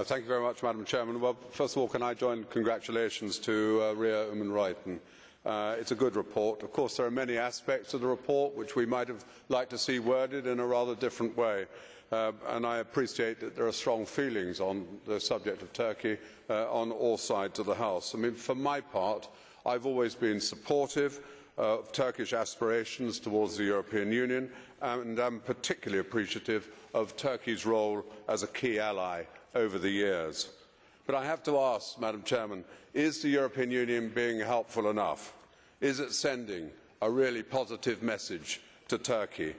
Thank you very much, Madam Chairman. Well, first of all, can I join congratulations to Ria Oomen-Ruijten. It's a good report. Of course, there are many aspects of the report which we might have liked to see worded in a rather different way. And I appreciate that there are strong feelings on the subject of Turkey on all sides of the House. I mean, for my part, I've always been supportive of Turkish aspirations towards the European Union, and am particularly appreciative of Turkey's role as a key ally over the years. But I have to ask, Madam Chairman, is the European Union being helpful enough? Is it sending a really positive message to Turkey?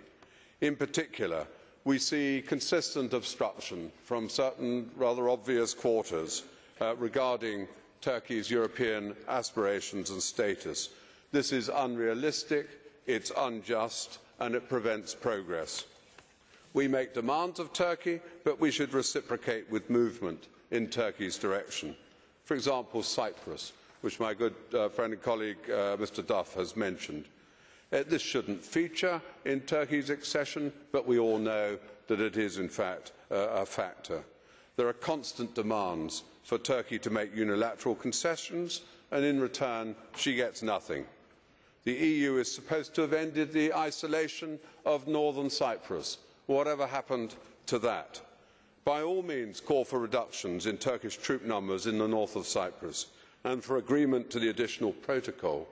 In particular, we see consistent obstruction from certain rather obvious quarters regarding Turkey's European aspirations and status. This is unrealistic, it's unjust, and it prevents progress. We make demands of Turkey, but we should reciprocate with movement in Turkey's direction. For example, Cyprus, which my good friend and colleague Mr. Duff has mentioned. This shouldn't feature in Turkey's accession, but we all know that it is in fact a factor. There are constant demands for Turkey to make unilateral concessions, and in return she gets nothing. The EU is supposed to have ended the isolation of northern Cyprus. Whatever happened to that? By all means, call for reductions in Turkish troop numbers in the north of Cyprus and for agreement to the additional protocol.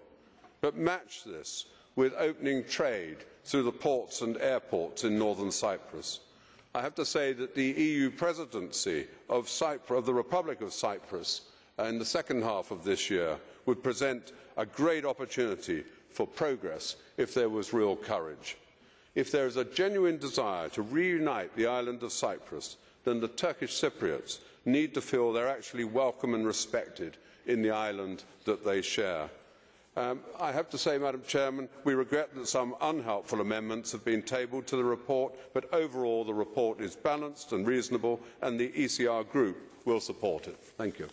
But match this with opening trade through the ports and airports in northern Cyprus. I have to say that the EU presidency of the Republic of Cyprus in the second half of this year would present a great opportunity for progress if there was real courage. If there is a genuine desire to reunite the island of Cyprus, then the Turkish Cypriots need to feel they're actually welcome and respected in the island that they share. I have to say, Madam Chairman, we regret that some unhelpful amendments have been tabled to the report, but overall the report is balanced and reasonable, and the ECR Group will support it. Thank you.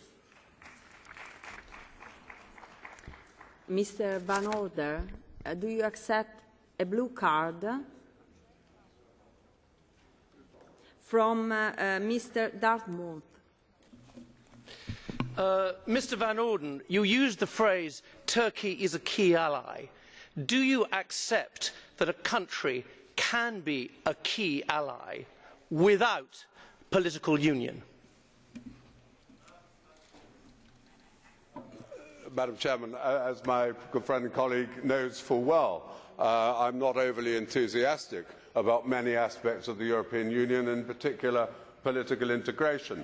Mr. Van Orden, do you accept a blue card from Mr. Dartmouth? Mr. Van Orden, you used the phrase Turkey is a key ally. Do you accept that a country can be a key ally without political union? Madam Chairman, as my good friend and colleague knows full well, I'm not overly enthusiastic about many aspects of the European Union, in particular political integration.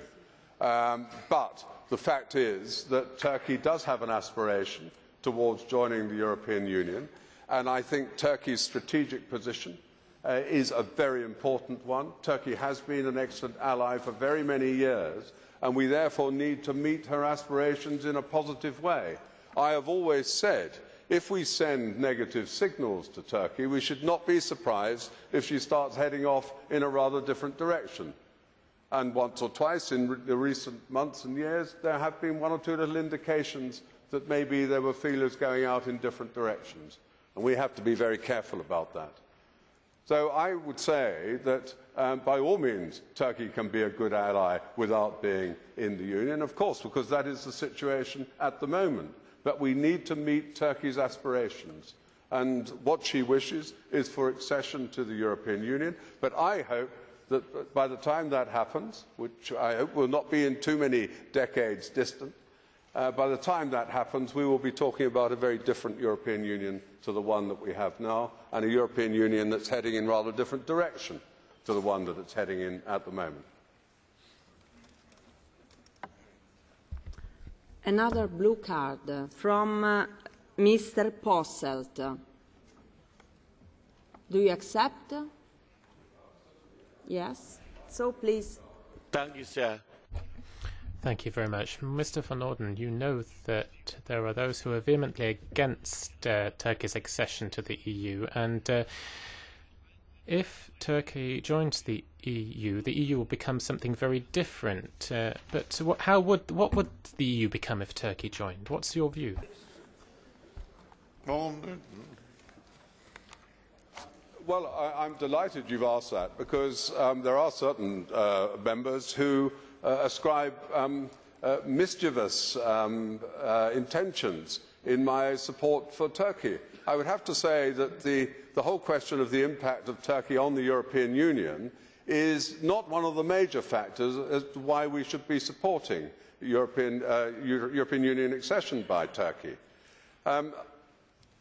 But the fact is that Turkey does have an aspiration towards joining the European Union, and I think Turkey's strategic position is a very important one. Turkey has been an excellent ally for very many years, and we therefore need to meet her aspirations in a positive way. I have always said, if we send negative signals to Turkey, we should not be surprised if she starts heading off in a rather different direction. And once or twice in the recent months and years, there have been one or two little indications that maybe there were feelers going out in different directions. And we have to be very careful about that. So I would say that by all means Turkey can be a good ally without being in the Union, of course, because that is the situation at the moment. But we need to meet Turkey's aspirations. And what she wishes is for accession to the European Union. But I hope that by the time that happens, which I hope will not be in too many decades distant, by the time that happens, we will be talking about a very different European Union to the one that we have now, and a European Union that's heading in rather different direction to the one that it's heading in at the moment. Another blue card from Mr. Posselt. Do you accept? Yes. So please. Thank you, sir. Thank you very much. Mr. Van Orden, you know that there are those who are vehemently against Turkey's accession to the EU, and if Turkey joins the EU will become something very different. But what would the EU become if Turkey joined? What's your view? Well, I'm delighted you've asked that, because there are certain members who ascribe mischievous intentions in my support for Turkey. I would have to say that the whole question of the impact of Turkey on the European Union is not one of the major factors as to why we should be supporting European Union accession by Turkey.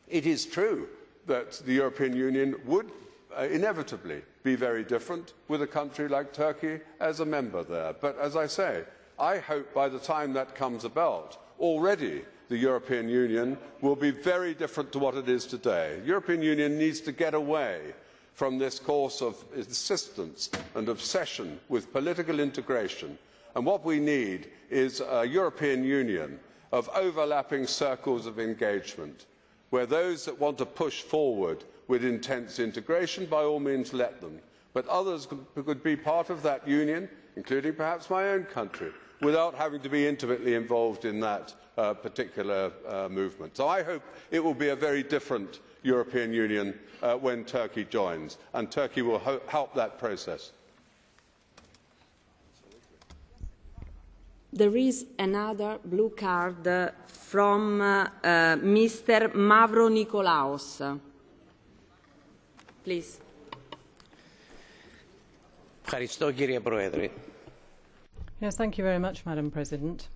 It is true that the European Union would inevitably be very different with a country like Turkey as a member there. But as I say, I hope by the time that comes about, already the European Union will be very different to what it is today. The European Union needs to get away from this course of insistence and obsession with political integration. And what we need is a European Union of overlapping circles of engagement, where those that want to push forward with intense integration, by all means let them. But others could be part of that union, including perhaps my own country, without having to be intimately involved in that particular movement. So I hope it will be a very different European Union when Turkey joins, and Turkey will help that process. There is another blue card from Mr. Mavro Nikolaos. Please. Yes, thank you very much, Madam President.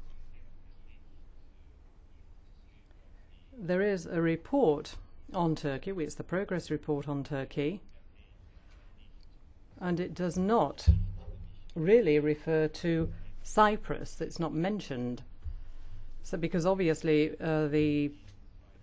There is a report on Turkey, it's the progress report on Turkey, and it does not really refer to Cyprus. It's not mentioned. So, because obviously the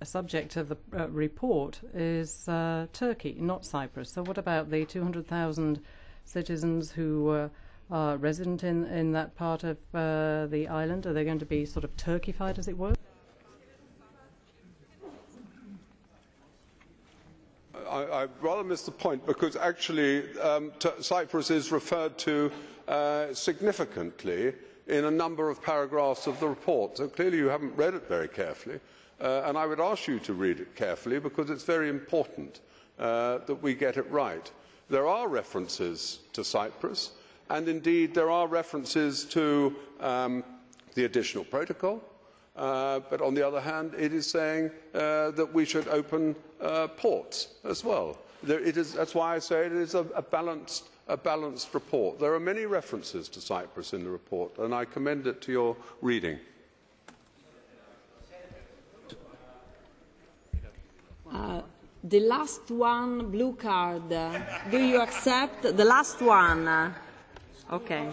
subject of the report is Turkey, not Cyprus. So what about the 200,000 citizens who are resident in that part of the island? Are they going to be sort of Turkified, as it were? I rather missed the point, because actually Cyprus is referred to significantly in a number of paragraphs of the report. So clearly you haven't read it very carefully, and I would ask you to read it carefully, because it's very important that we get it right. There are references to Cyprus, and indeed there are references to the additional protocol, but on the other hand it is saying that we should open ports as well. That's why I say it is a balanced report. There are many references to Cyprus in the report, and I commend it to your reading. The last one, blue card. Do you accept the last one? Okay.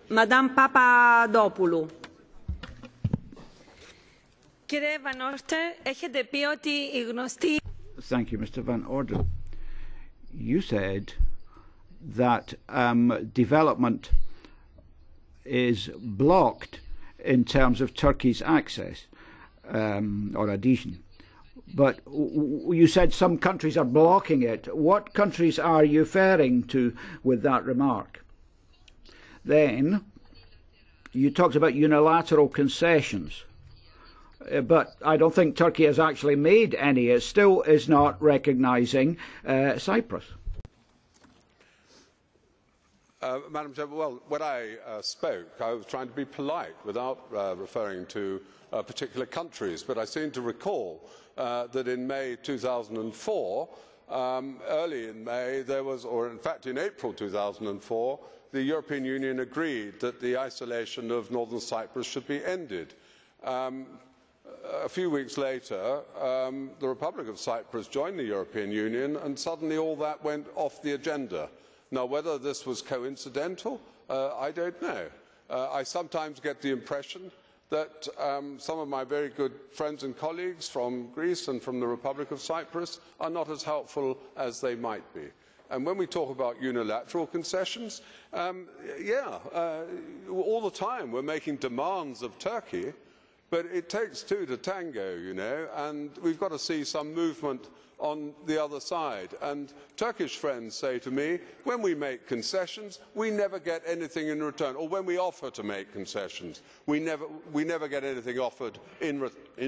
Madame Papadopoulou. Κύριε Van Orden, έχετε πει ότι η γνωστή... Thank you, Mr. Van Orden. You said that development is blocked in terms of Turkey's access or adhesion. But you said some countries are blocking it. What countries are you referring to with that remark? Then you talked about unilateral concessions. But I don't think Turkey has actually made any. It still is not recognising Cyprus. Madam Chair, well, when I spoke, I was trying to be polite without referring to particular countries. But I seem to recall that in May 2004, early in May, there was, or in fact in April 2004, the European Union agreed that the isolation of northern Cyprus should be ended. A few weeks later, the Republic of Cyprus joined the European Union, and suddenly all that went off the agenda. Now, whether this was coincidental, I don't know. I sometimes get the impression that some of my very good friends and colleagues from Greece and from the Republic of Cyprus are not as helpful as they might be. And when we talk about unilateral concessions, all the time we're making demands of Turkey. But it takes two to tango, you know, and we've got to see some movement on the other side. And Turkish friends say to me, when we make concessions, we never get anything in return. Or when we offer to make concessions, we never get anything offered in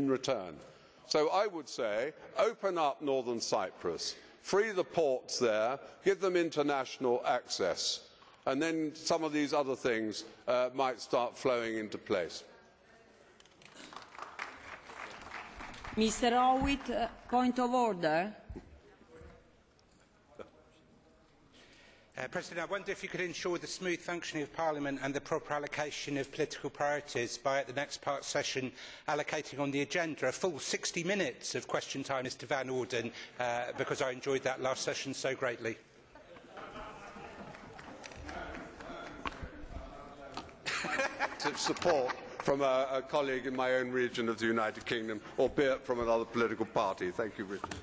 return. So I would say, open up northern Cyprus, free the ports there, give them international access. and then some of these other things might start flowing into place. Mr. Howitt, point of order. President, I wonder if you could ensure the smooth functioning of Parliament and the proper allocation of political priorities by, at the next part session, allocating on the agenda a full 60 minutes of question time, Mr Van Orden, because I enjoyed that last session so greatly. Support from a colleague in my own region of the United Kingdom, albeit from another political party. Thank you, Richard.